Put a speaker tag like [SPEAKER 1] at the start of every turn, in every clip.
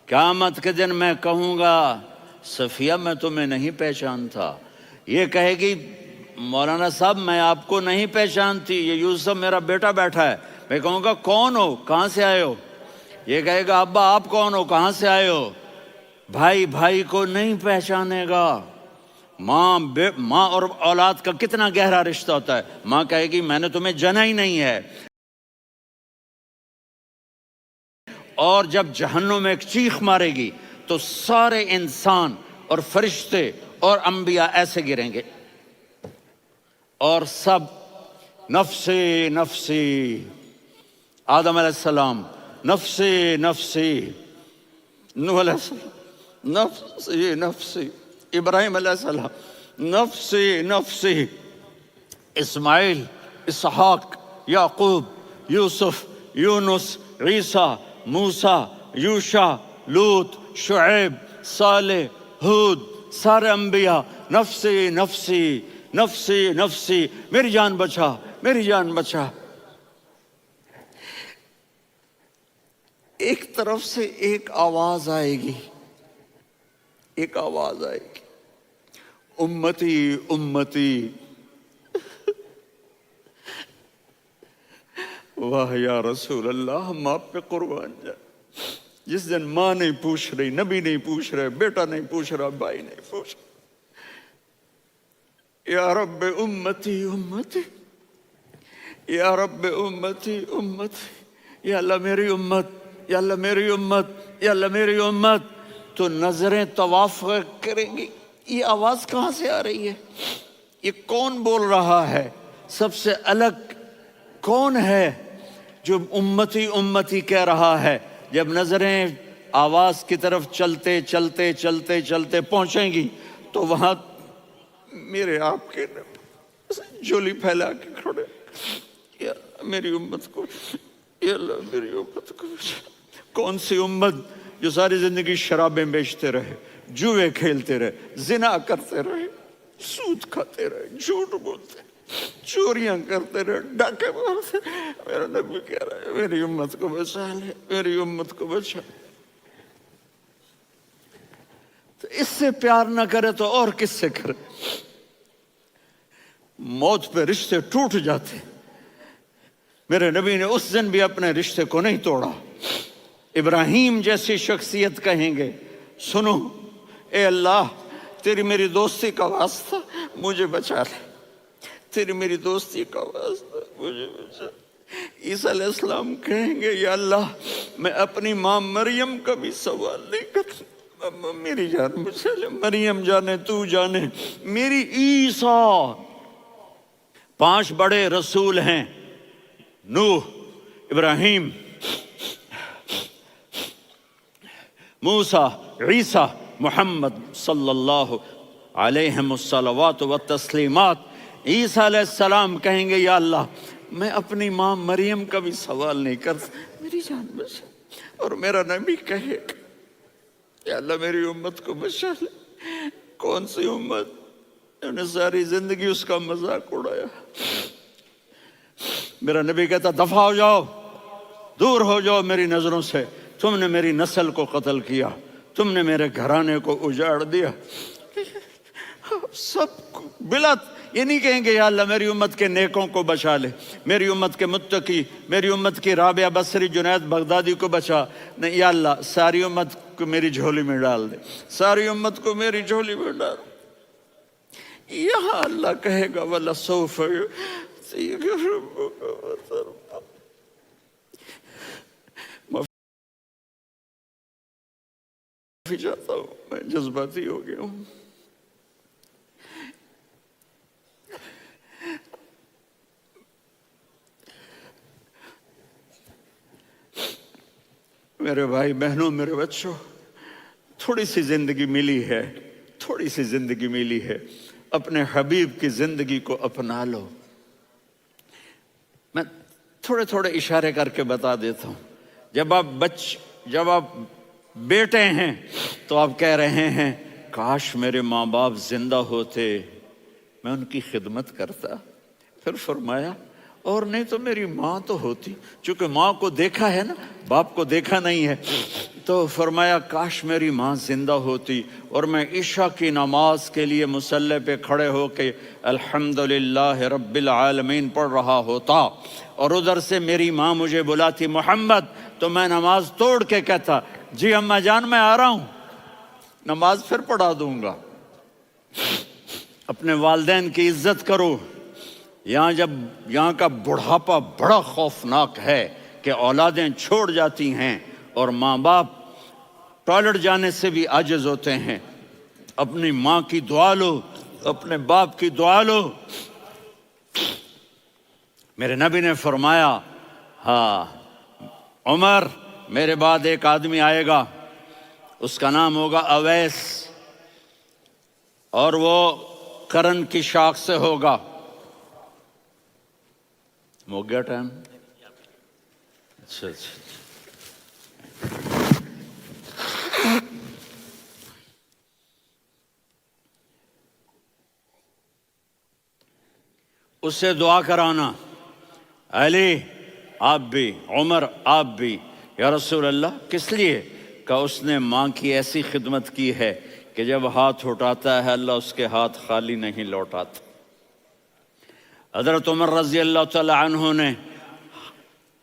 [SPEAKER 1] قیامت کے دن میں کہوں گا صفیہ میں تمہیں نہیں پہچانتا، یہ کہے گی مولانا صاحب میں آپ کو نہیں پہچانتی، یہ یوسف میرا بیٹا بیٹھا ہے۔ میں کہوں گا کون ہو، کہاں سے آئے ہو؟ یہ کہے گا ابا آپ کون ہو، کہاں سے آئے ہو؟ بھائی بھائی کو نہیں پہچانے گا۔ ماں اور اولاد کا کتنا گہرا رشتہ ہوتا ہے۔ ماں کہے گی میں نے تمہیں جنا ہی نہیں ہے، اور جب جہنم میں ایک چیخ مارے گی تو سارے انسان اور فرشتے اور انبیاء ایسے گریں گے اور سب نفسی نفسی، آدم علیہ السلام نفسی نفسی، نوح علیہ السلام نفسی نفسی، ابراہیم علیہ السلام نفسی نفسی، اسماعیل، اسحاق، یعقوب، یوسف، یونس، عیسیٰ، موسیٰ، یوشع، لوط، شعیب، صالح، ہود، سارے انبیاء نفسی نفسی نفسی نفسی، میری جان بچا میری جان بچا۔ ایک طرف سے ایک آواز آئے گی، ایک آواز آئے گی، امتی امتی۔ واہ یا رسول اللہ، ہم آپ پہ قربان جائیں۔ جس دن ماں نہیں پوچھ رہی، نبی نہیں پوچھ رہے، بیٹا نہیں پوچھ رہا، بھائی نہیں پوچھ رہا، یا رب امتی امتی، یا رب امتی امتی، یا اللہ میری امت، یا اللہ میری امت، یا اللہ میری امت۔ تو نظریں طواف کریں گی، یہ آواز کہاں سے آ رہی ہے؟ یہ کون بول رہا ہے؟ سب سے الگ کون ہے جو امتی امتی کہہ رہا ہے؟ جب نظریں آواز کی طرف چلتے چلتے چلتے چلتے پہنچیں گی تو وہاں میرے آپ کے جھولی پھیلا کے کھڑے، یا میری امت کو، یا اللہ میری امت کو۔ کون سی امت جو ساری زندگی شرابیں بیچتے رہے، جوئے کھیلتے رہے، زنا کرتے رہے، سود کھاتے رہے، جھوٹ بولتے، چوریاں کرتے رہے، ڈاکے مارتے رہے۔ میرا نبی کہہ رہا ہے میری امت کو بچا لے، میری امت کو بچا۔ تو اس سے پیار نہ کرے تو اور کس سے کرے؟ موت پہ رشتے ٹوٹ جاتے، میرے نبی نے اس دن بھی اپنے رشتے کو نہیں توڑا۔ ابراہیم جیسی شخصیت کہیں گے سنو اے اللہ تیری میری دوستی کا واسطہ مجھے بچا لے، تیری میری دوستی کا واسطہ مجھے بچا۔ عیسیٰ علیہ السلام کہیں گے یا اللہ میں اپنی ماں مریم کا بھی سوال نہیں کرتا، میری جان بچا لے، مریم جانے تو جانے میری عیسیٰ۔ 5 بڑے رسول ہیں، نوح، ابراہیم، موسیٰ، عیسیٰ، محمد صلی اللہ علیہ الصلوات والتسلیمات۔ عیسیٰ علیہ السلام کہیں گے یا اللہ میں اپنی ماں مریم کا بھی سوال نہیں کرتا، میری جان بچا۔ اور میرا نبی کہے یا اللہ میری امت کو بچا لے۔ کون سی امت؟ انہوں نے ساری زندگی اس کا مذاق اڑایا۔ میرا نبی کہتا دفع ہو جاؤ، دور ہو جاؤ میری نظروں سے، تم نے میری نسل کو قتل کیا، تم نے میرے گھرانے کو اجاڑ دیا۔ سب بلا یہ نہیں کہیں گے یا اللہ میری امت کے نیکوں کو بچا لے، میری امت کے متقی، میری امت کی رابعہ بصری، جنید بغدادی کو بچا، نہیں یا اللہ ساری امت کو میری جھولی میں ڈال دے، ساری امت کو میری جھولی میں ڈال۔ یہاں اللہ کہے گا وَلَسَوْفَ يُعْطِيكَ رَبُّكَ فَتَرْضَىٰ۔ معافی چاہتا ہوں، میں جذباتی ہو گیا ہوں۔ میرے بھائی بہنوں، میرے بچوں، تھوڑی سی زندگی ملی ہے، تھوڑی سی زندگی ملی ہے، اپنے حبیب کی زندگی کو اپنا لو۔ میں تھوڑے تھوڑے اشارے کر کے بتا دیتا ہوں۔ جب آپ بیٹے ہیں تو آپ کہہ رہے ہیں کاش میرے ماں باپ زندہ ہوتے، میں ان کی خدمت کرتا۔ پھر فرمایا اور نہیں تو میری ماں تو ہوتی، چونکہ ماں کو دیکھا ہے نا، باپ کو دیکھا نہیں ہے، تو فرمایا کاش میری ماں زندہ ہوتی اور میں عشاء کی نماز کے لیے مصلی پہ کھڑے ہو کے الحمدللہ رب العالمین پڑھ رہا ہوتا، اور ادھر سے میری ماں مجھے بلاتی محمد، تو میں نماز توڑ کے کہتا جی اماں جان میں آ رہا ہوں، نماز پھر پڑھا دوں گا۔ اپنے والدین کی عزت کرو۔ یہاں کا بڑھاپا بڑا خوفناک ہے کہ اولادیں چھوڑ جاتی ہیں اور ماں باپ ٹوائلٹ جانے سے بھی عاجز ہوتے ہیں۔ اپنی ماں کی دعا لو، اپنے باپ کی دعا لو۔ میرے نبی نے فرمایا ہاں عمر میرے بعد ایک آدمی آئے گا، اس کا نام ہوگا اویس، اور وہ کرن کی شاخ سے ہوگا۔ ہو گیا ٹائم؟ اچھا اس سے دعا کرانا، علی آپ بھی، عمر آپ بھی، یا رسول اللہ کس لیے؟ کہ اس نے ماں کی ایسی خدمت کی ہے کہ جب ہاتھ اٹھاتا ہے اللہ اس کے ہاتھ خالی نہیں لوٹاتا۔ حضرت عمر رضی اللہ تعالی عنہ نے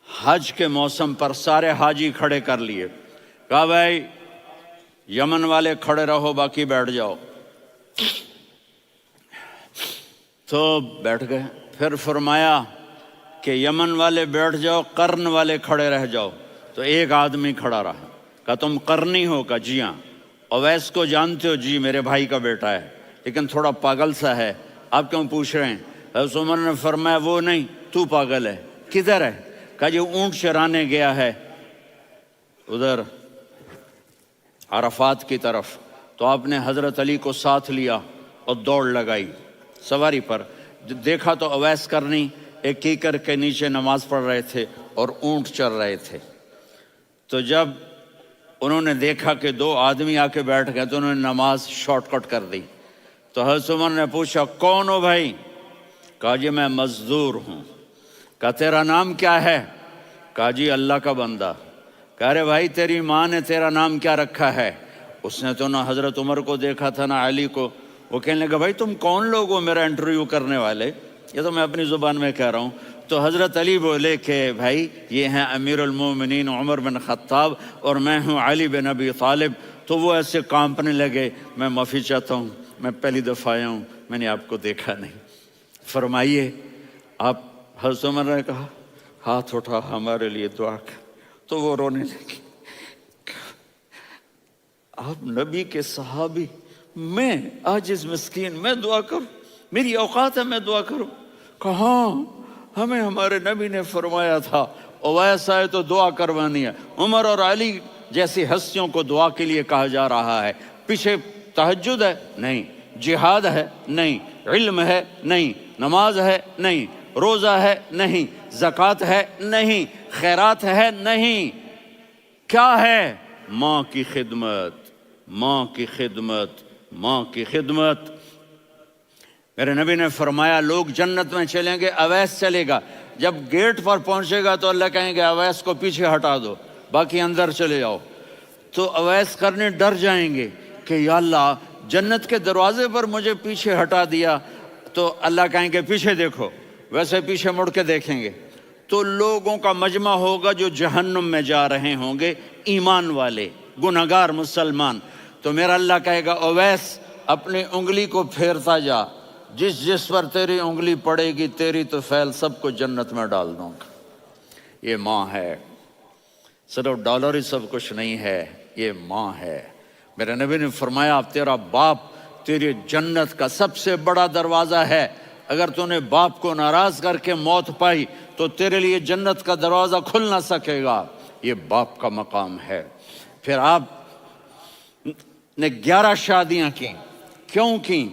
[SPEAKER 1] حج کے موسم پر سارے حاجی کھڑے کر لیے، کہا بھائی یمن والے کھڑے رہو باقی بیٹھ جاؤ، تو بیٹھ گئے۔ پھر فرمایا کہ یمن والے بیٹھ جاؤ، قرن والے کھڑے رہ جاؤ، تو ایک آدمی کھڑا رہا، کہا تم قرنی ہو؟ کہا جی ہاں۔ اویس کو جانتے ہو؟ جی میرے بھائی کا بیٹا ہے لیکن تھوڑا پاگل سا ہے، آپ کیوں پوچھ رہے ہیں؟ حضرت عمر نے فرمایا وہ نہیں تو پاگل ہے، کدھر ہے؟ کہا جی اونٹ چرانے گیا ہے ادھر عرفات کی طرف، تو آپ نے حضرت علی کو ساتھ لیا اور دوڑ لگائی سواری پر، دیکھا تو اویس کرنی ایک کیکر کے نیچے نماز پڑھ رہے تھے اور اونٹ چر رہے تھے۔ تو جب انہوں نے دیکھا کہ دو آدمی آ کے بیٹھ گئے تو انہوں نے نماز شارٹ کٹ کر دی۔ تو حضرت عمر نے پوچھا کون ہو بھائی؟ کہا جی میں مزدور ہوں۔ کہا تیرا نام کیا ہے؟ کہا جی اللہ کا بندہ۔ کہا رے بھائی تیری ماں نے تیرا نام کیا رکھا ہے؟ اس نے تو نہ حضرت عمر کو دیکھا تھا نہ علی کو۔ وہ کہنے لگا بھائی تم کون لوگ ہو میرا انٹرویو کرنے والے؟ یہ تو میں اپنی زبان میں کہہ رہا ہوں۔ تو حضرت علی بولے کہ بھائی یہ ہیں امیر المومنین عمر بن خطاب اور میں ہوں علی بن ابی طالب۔ تو وہ ایسے کانپنے لگے، میں معافی چاہتا ہوں، میں پہلی دفعہ آیا ہوں، میں نے آپ کو دیکھا نہیں، فرمائیے آپ۔ حضرت عمر نے کہا ہاتھ اٹھا ہمارے لیے دعا کر، تو وہ رونے لگی۔ آپ نبی کے صحابی، میں عاجز مسکین میں دعا کروں؟ میری اوقات ہے میں دعا کروں؟ کہاں، ہمیں ہمارے نبی نے فرمایا تھا اویس آئے تو دعا کروانی ہے۔ عمر اور علی جیسی ہستیوں کو دعا کے لیے کہا جا رہا ہے۔ پیچھے تہجد ہے؟ نہیں۔ جہاد ہے؟ نہیں۔ علم ہے؟ نہیں۔ نماز ہے؟ نہیں۔ روزہ ہے؟ نہیں۔ زکوٰۃ ہے؟ نہیں۔ خیرات ہے؟ نہیں۔ کیا ہے؟ ماں کی خدمت، ماں کی خدمت، ماں کی خدمت۔ میرے نبی نے فرمایا لوگ جنت میں چلیں گے، اویس چلے گا، جب گیٹ پر پہنچے گا تو اللہ کہیں گے اویس کو پیچھے ہٹا دو، باقی اندر چلے جاؤ۔ تو اویس کرنے ڈر جائیں گے کہ یا اللہ جنت کے دروازے پر مجھے پیچھے ہٹا دیا، تو اللہ کہیں گے پیچھے دیکھو، ویسے پیچھے مڑ کے دیکھیں گے تو لوگوں کا مجمع ہوگا جو جہنم میں جا رہے ہوں گے، ایمان والے، گنہگار مسلمان۔ تو میرا اللہ کہے گا اویس اپنی انگلی کو پھیرتا جا، جس جس پر تیری انگلی پڑے گی تیری تو فیل سب کو جنت میں ڈال دوں گا۔ یہ ماں ہے، صرف ڈالر ہی سب کچھ نہیں ہے، یہ ماں ہے۔ میرے نبی نے فرمایا تیرا باپ تیری جنت کا سب سے بڑا دروازہ ہے، اگر تو نے باپ کو ناراض کر کے موت پائی تو تیرے لیے جنت کا دروازہ کھل نہ سکے گا۔ یہ باپ کا مقام ہے۔ پھر آپ نے 11 شادیاں کی، کیوں کی؟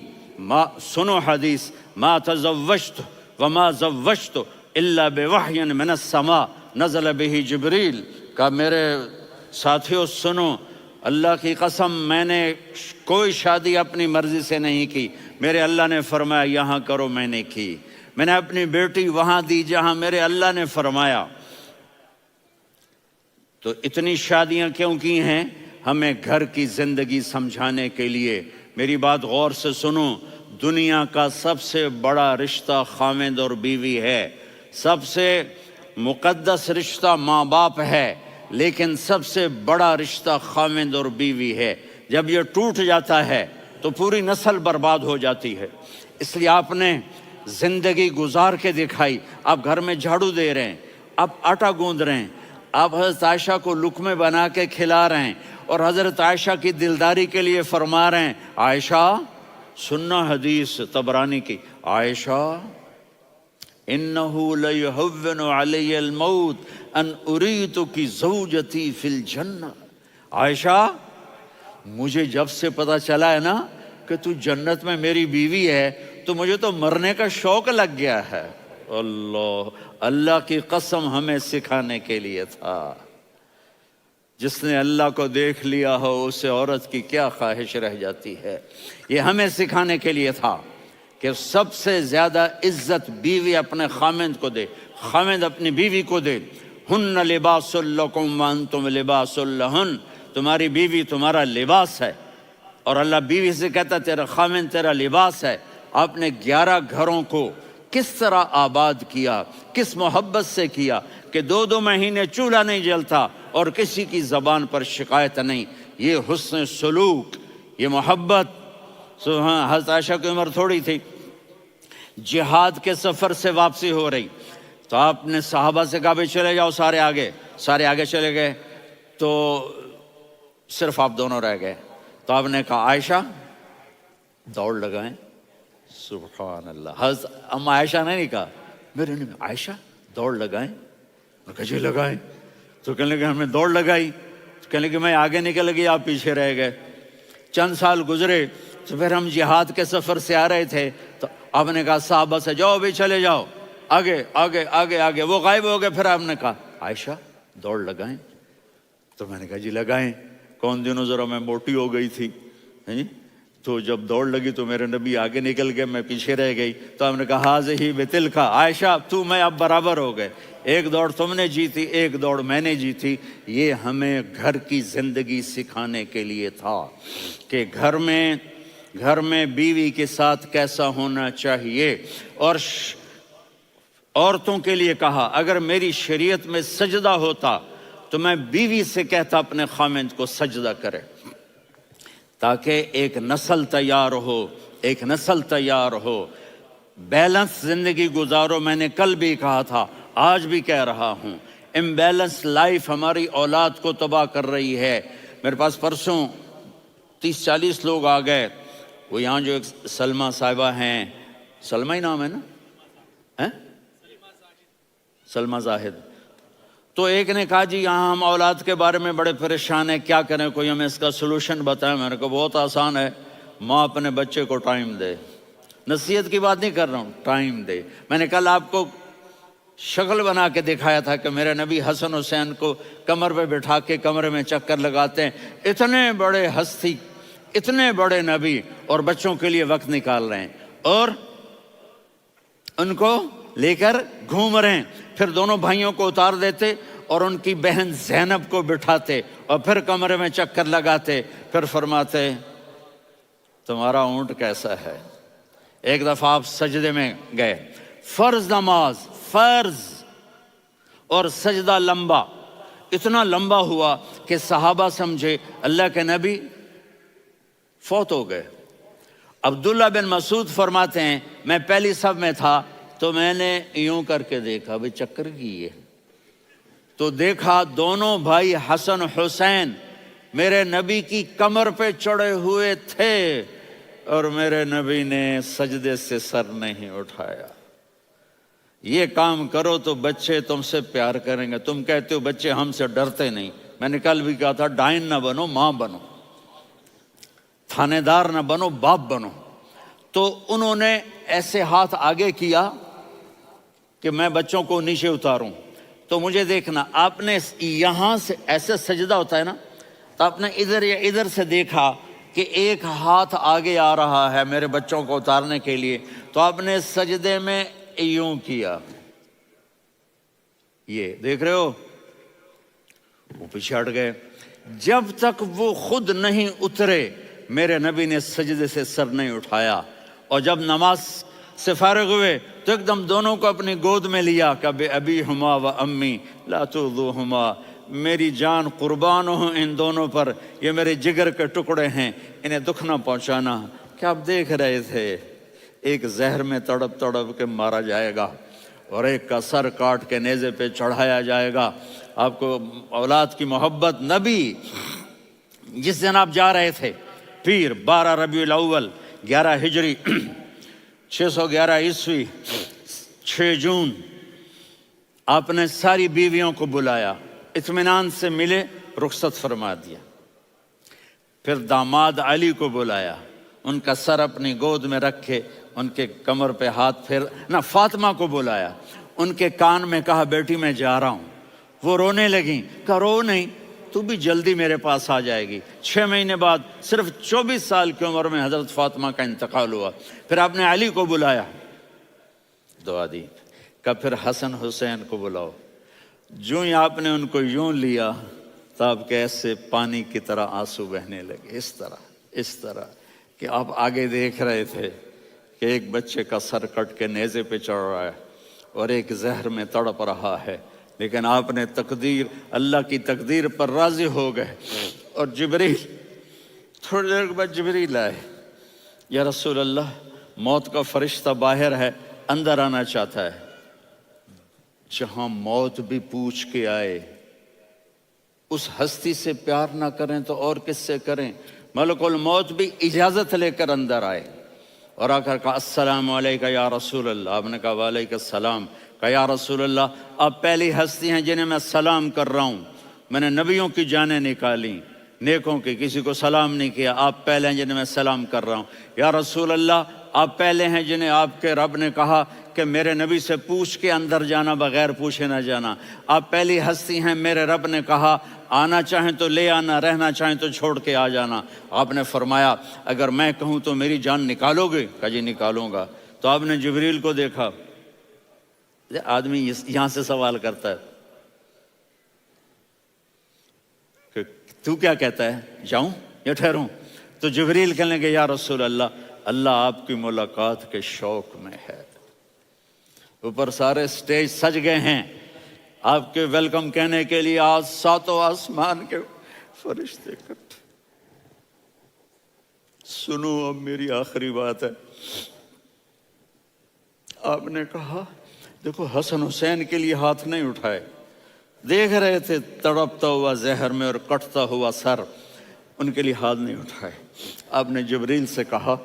[SPEAKER 1] سنو حدیث، ما تزوجت وما زوجت الا بوحی من السماء نزل به جبریل۔ کہا میرے ساتھیوں سنو، اللہ کی قسم میں نے کوئی شادی اپنی مرضی سے نہیں کی، میرے اللہ نے فرمایا یہاں کرو، میں نے کی۔ میں نے اپنی بیٹی وہاں دی جہاں میرے اللہ نے فرمایا۔ تو اتنی شادیاں کیوں کی ہیں؟ ہمیں گھر کی زندگی سمجھانے کے لیے۔ میری بات غور سے سنو، دنیا کا سب سے بڑا رشتہ خاوند اور بیوی ہے، سب سے مقدس رشتہ ماں باپ ہے، لیکن سب سے بڑا رشتہ خاوند اور بیوی ہے۔ جب یہ ٹوٹ جاتا ہے تو پوری نسل برباد ہو جاتی ہے۔ اس لیے آپ نے زندگی گزار کے دکھائی۔ آپ گھر میں جھاڑو دے رہے ہیں، آپ آٹا گوندھ رہے ہیں، آپ حضرت عائشہ کو لقمے بنا کے کھلا رہے ہیں، اور حضرت عائشہ کی دلداری کے لیے فرما رہے ہیں، عائشہ سننا حدیث طبرانی کی، عائشہ انہو لیہون علی الموت ان اریتکی زوجتی فی الجنہ۔ عائشہ مجھے جب سے پتا چلا ہے نا کہ تو جنت میں میری بیوی ہے تو مجھے تو مرنے کا شوق لگ گیا ہے۔ اللہ کی قسم ہمیں سکھانے کے لیے تھا۔ جس نے اللہ کو دیکھ لیا ہو اسے عورت کی کیا خواہش رہ جاتی ہے۔ یہ ہمیں سکھانے کے لیے تھا کہ سب سے زیادہ عزت بیوی اپنے خاوند کو دے، خاوند اپنی بیوی کو دے۔ ہن لباس لکم وانتم لباس لہن، تمہاری بیوی تمہارا لباس ہے، اور اللہ بیوی سے کہتا تیرا خاوند تیرا لباس ہے۔ آپ نے 11 گھروں کو کس طرح آباد کیا، کس محبت سے کیا کہ 2 مہینے چولہا نہیں جلتا اور کسی کی زبان پر شکایت نہیں۔ یہ حسن سلوک، یہ محبت۔ حضرت عائشہ کی عمر تھوڑی تھی، جہاد کے سفر سے واپسی ہو رہی، تو آپ نے صحابہ سے کہا بھی چلے جاؤ سارے آگے چلے گئے، تو صرف آپ دونوں رہ گئے۔ تو آپ نے کہا عائشہ دوڑ لگائیں۔ سبحان اللہ، حضرت اما عائشہ نے نہیں کہا، میرے نے عائشہ دوڑ لگائیں، میں کہا جی لگائیں۔ تو کہنے لگے ہمیں دوڑ لگائی، تو کہنے لگے میں آگے نکل گئی آپ پیچھے رہ گئے۔ چند سال گزرے تو پھر ہم جہاد کے سفر سے آ رہے تھے، تو آپ نے کہا صحابہ سے جاؤ بھی چلے جاؤ آگے آگے آگے آگے، وہ غائب ہو گئے۔ پھر آپ نے کہا عائشہ دوڑ لگائیں، تو میں نے کہا جی لگائیں۔ کون دنوں ذرا میں موٹی ہو گئی تھی، تو جب دوڑ لگی تو میرے نبی آگے نکل گئے، میں پیچھے رہ گئی۔ تو ہم نے کہا ہاذہ بتلک، عائشہ تو میں اب برابر ہو گئے، ایک دوڑ تم نے جیتی ایک دوڑ میں نے جیتی۔ یہ ہمیں گھر کی زندگی سکھانے کے لیے تھا کہ گھر میں بیوی کے ساتھ کیسا ہونا چاہیے۔ اور عورتوں کے لیے کہا اگر میری شریعت میں سجدہ ہوتا تو میں بیوی سے کہتا اپنے خاوند کو سجدہ کرے، تاکہ ایک نسل تیار ہو، بیلنس زندگی گزارو۔ میں نے کل بھی کہا تھا، آج بھی کہہ رہا ہوں، امبیلنس لائف ہماری اولاد کو تباہ کر رہی ہے۔ میرے پاس پرسوں 30-40 لوگ آ گئے، وہ یہاں جو ایک سلمہ صاحبہ ہیں، سلمہ ہی نام ہے نا، سلمہ زاہد، تو ایک نے کہا جی یہاں ہم اولاد کے بارے میں بڑے پریشان ہیں، کیا کریں، کوئی ہمیں اس کا سلوشن بتائیں۔ میں نے کہا بہت آسان ہے، ماں اپنے بچے کو ٹائم دے۔ نصیحت کی بات نہیں کر رہا ہوں، ٹائم دے۔ میں نے کل آپ کو شکل بنا کے دکھایا تھا کہ میرے نبی حسن حسین کو کمر پہ بٹھا کے کمرے میں چکر لگاتے ہیں۔ اتنے بڑے ہستی، اتنے بڑے نبی، اور بچوں کے لیے وقت نکال رہے ہیں اور ان کو لے کر گھوم رہے ہیں۔ پھر دونوں بھائیوں کو اتار دیتے اور ان کی بہن زینب کو بٹھاتے اور پھر کمرے میں چکر لگاتے، پھر فرماتے تمہارا اونٹ کیسا ہے۔ ایک دفعہ آپ سجدے میں گئے، فرض نماز، فرض، اور سجدہ لمبا، اتنا لمبا ہوا کہ صحابہ سمجھے اللہ کے نبی فوت ہو گئے۔ عبداللہ بن مسعود فرماتے ہیں میں پہلی صف میں تھا تو میں نے یوں کر کے دیکھا، بھئی چکر کی ہے، تو دیکھا دونوں بھائی حسن حسین میرے نبی کی کمر پہ چڑھے ہوئے تھے اور میرے نبی نے سجدے سے سر نہیں اٹھایا۔ یہ کام کرو تو بچے تم سے پیار کریں گے۔ تم کہتے ہو بچے ہم سے ڈرتے نہیں، میں نے کل بھی کہا تھا ڈائن نہ بنو، ماں بنو، تھانے دار نہ بنو، باپ بنو۔ تو انہوں نے ایسے ہاتھ آگے کیا کہ میں بچوں کو نیچے اتاروں، تو مجھے دیکھنا، آپ نے یہاں سے ایسے سجدہ ہوتا ہے نا، تو آپ نے ادھر یا ادھر سے دیکھا کہ ایک ہاتھ آگے آ رہا ہے میرے بچوں کو اتارنے کے لیے، تو آپ نے سجدے میں یوں کیا، یہ دیکھ رہے ہو، وہ پیچھے ہٹ گئے۔ جب تک وہ خود نہیں اترے میرے نبی نے سجدے سے سر نہیں اٹھایا، اور جب نماز سے فارغ ہوئے تو ایک دم دونوں کو اپنی گود میں لیا کہ ابی ہما و امی لا تؤذوہما، میری جان قربان ہوں ان دونوں پر، یہ میرے جگر کے ٹکڑے ہیں، انہیں دکھ نہ پہنچانا۔ کیا آپ دیکھ رہے تھے ایک زہر میں تڑپ تڑپ کے مارا جائے گا اور ایک کا سر کاٹ کے نیزے پہ چڑھایا جائے گا۔ آپ کو اولاد کی محبت، نبی جس دن آپ جا رہے تھے پیر 12 ربیع الاول 11 ہجری 611 عیسوی 6 جون، آپ نے ساری بیویوں کو بلایا، اطمینان سے ملے، رخصت فرما دیا۔ پھر داماد علی کو بلایا، ان کا سر اپنی گود میں رکھے، ان کے کمر پہ ہاتھ پھیر نہ، فاطمہ کو بلایا، ان کے کان میں کہا بیٹی میں جا رہا ہوں۔ وہ رونے لگیں، کہا رو نہیں، تو بھی جلدی میرے پاس آ جائے گی۔ 6 مہینے بعد صرف 24 سال کی عمر میں حضرت فاطمہ کا انتقال ہوا۔ پھر آپ نے علی کو بلایا، دعا دی، کہ پھر حسن حسین کو بلاؤ۔ جو ہی آپ نے ان کو یوں لیا تو آپ کے ایسے پانی کی طرح آنسو بہنے لگے، اس طرح کہ آپ آگے دیکھ رہے تھے کہ ایک بچے کا سر کٹ کے نیزے پہ چڑھ رہا ہے اور ایک زہر میں تڑپ رہا ہے، لیکن آپ نے تقدیر، اللہ کی تقدیر پر راضی ہو گئے۔ اور جبریل، تھوڑی دیر کے بعد جبریل آئے، یا رسول اللہ موت کا فرشتہ باہر ہے، اندر آنا چاہتا ہے۔ جہاں موت بھی پوچھ کے آئے، اس ہستی سے پیار نہ کریں تو اور کس سے کریں؟ ملک الموت بھی اجازت لے کر اندر آئے اور آ کر کہا السلام علیکہ یا رسول اللہ۔ آپ نے کہا وعلیکم السلام۔ کہا یا رسول اللہ آپ پہلی ہستی ہیں جنہیں میں سلام کر رہا ہوں، میں نے نبیوں کی جانیں نکالی، نیکوں کی، کسی کو سلام نہیں کیا، آپ پہلے ہیں جنہیں میں سلام کر رہا ہوں۔ یا رسول اللہ آپ پہلے ہیں جنہیں آپ کے رب نے کہا کہ میرے نبی سے پوچھ کے اندر جانا، بغیر پوچھے نہ جانا۔ آپ پہلی ہستی ہیں، میرے رب نے کہا آنا چاہیں تو لے آنا، رہنا چاہیں تو چھوڑ کے آ جانا۔ آپ نے فرمایا اگر میں کہوں تو میری جان نکالو گے؟ کہا جی نکالوں گا۔ تو آپ نے جبریل کو دیکھا، آدمی یہاں سے سوال کرتا ہے کہ تو کیا کہتا ہے، جاؤں یا ٹھہروں؟ تو جبریل کہنے لگے یا رسول اللہ، اللہ آپ کی ملاقات کے شوق میں ہے۔ اوپر سارے سٹیج سج گئے ہیں آپ کے ویلکم کہنے کے لیے، آج 7 آسمان کے فرشتے اکٹھے۔ سنو اب میری آخری بات ہے۔ آپ نے کہا دیکھو حسن حسین کے لیے ہاتھ نہیں اٹھائے، دیکھ رہے تھے تڑپتا ہوا زہر میں اور کٹتا ہوا سر، ان کے لیے ہاتھ نہیں اٹھائے۔ آپ نے جبریل سے کہا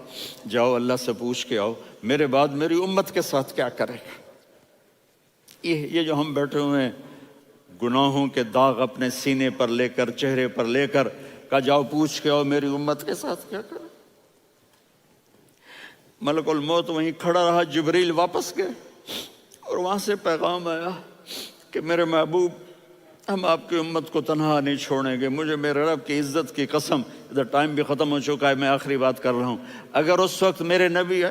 [SPEAKER 1] جاؤ اللہ سے پوچھ کے آؤ میرے بعد میری امت کے ساتھ کیا کرے گا۔ یہ جو ہم بیٹھے ہوئے ہیں گناہوں کے داغ اپنے سینے پر لے کر، چہرے پر لے کر، کہا جاؤ پوچھ کے آؤ میری امت کے ساتھ کیا کرے۔ ملک الموت وہیں کھڑا رہا، جبریل واپس گئے اور وہاں سے پیغام آیا کہ میرے محبوب ہم آپ کی امت کو تنہا نہیں چھوڑیں گے، مجھے میرے رب کی عزت کی قسم، ادھر ٹائم بھی ختم ہو چکا ہے، میں آخری بات کر رہا ہوں، اگر اس وقت میرے نبی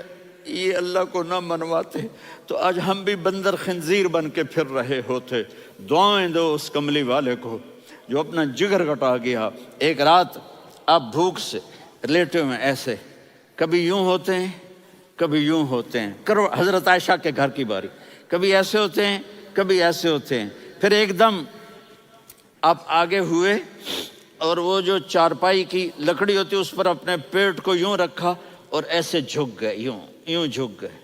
[SPEAKER 1] یہ اللہ کو نہ منواتے تو آج ہم بھی بندر خنزیر بن کے پھر رہے ہوتے۔ دعائیں دو اس کملی والے کو جو اپنا جگر کٹا گیا۔ ایک رات آپ بھوک سے لیٹے ہوئے ایسے، کبھی یوں ہوتے ہیں کبھی یوں ہوتے ہیں، کرو حضرت عائشہ کے گھر کی باری، کبھی ایسے ہوتے ہیں کبھی ایسے ہوتے ہیں، پھر ایک دم آپ آگے ہوئے اور وہ جو چارپائی کی لکڑی ہوتی اس پر اپنے پیٹ کو یوں رکھا اور ایسے جھک گئے، یوں جھک گئے۔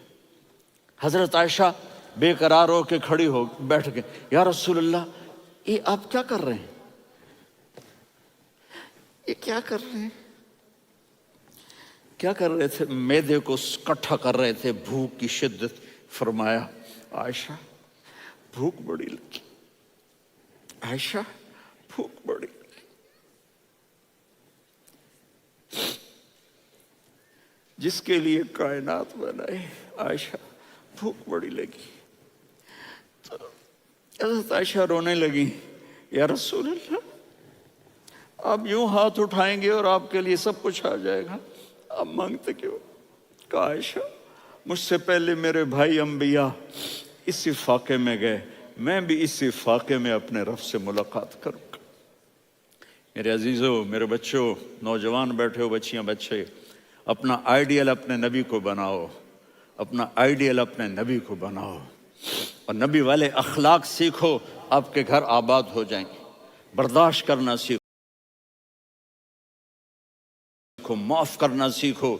[SPEAKER 1] حضرت عائشہ بے قرار ہو کے کھڑی ہو بیٹھ گئے، یا رسول اللہ یہ آپ کیا کر رہے ہیں، یہ کیا کر رہے ہیں؟ کیا کر رہے تھے؟ معدے کو کٹھا کر رہے تھے، بھوک کی شدت۔ فرمایا عائشہ بھوک بڑی لگی، عائشہ بھوک بڑی لگی، جس کے لیے کائنات بنائے، عائشہ بھوک بڑی لگی۔ تو حضرت عائشہ رونے لگی، یا رسول اللہ آپ یوں ہاتھ اٹھائیں گے اور آپ کے لیے سب کچھ آ جائے گا، آپ مانگتے کیوں؟ کہا عائشہ مجھ سے پہلے میرے بھائی انبیاء اسی فاقے میں گئے، میں بھی اسی فاقے میں اپنے رب سے ملاقات کروں گا۔ میرے عزیزوں، میرے بچوں، نوجوان بیٹھے ہو، بچیاں بچے، اپنا آئیڈیل اپنے نبی کو بناؤ، اپنا آئیڈیل اپنے نبی کو بناؤ، اور نبی والے اخلاق سیکھو، آپ کے گھر آباد ہو جائیں گے۔ برداشت کرنا سیکھو، معاف کرنا سیکھو،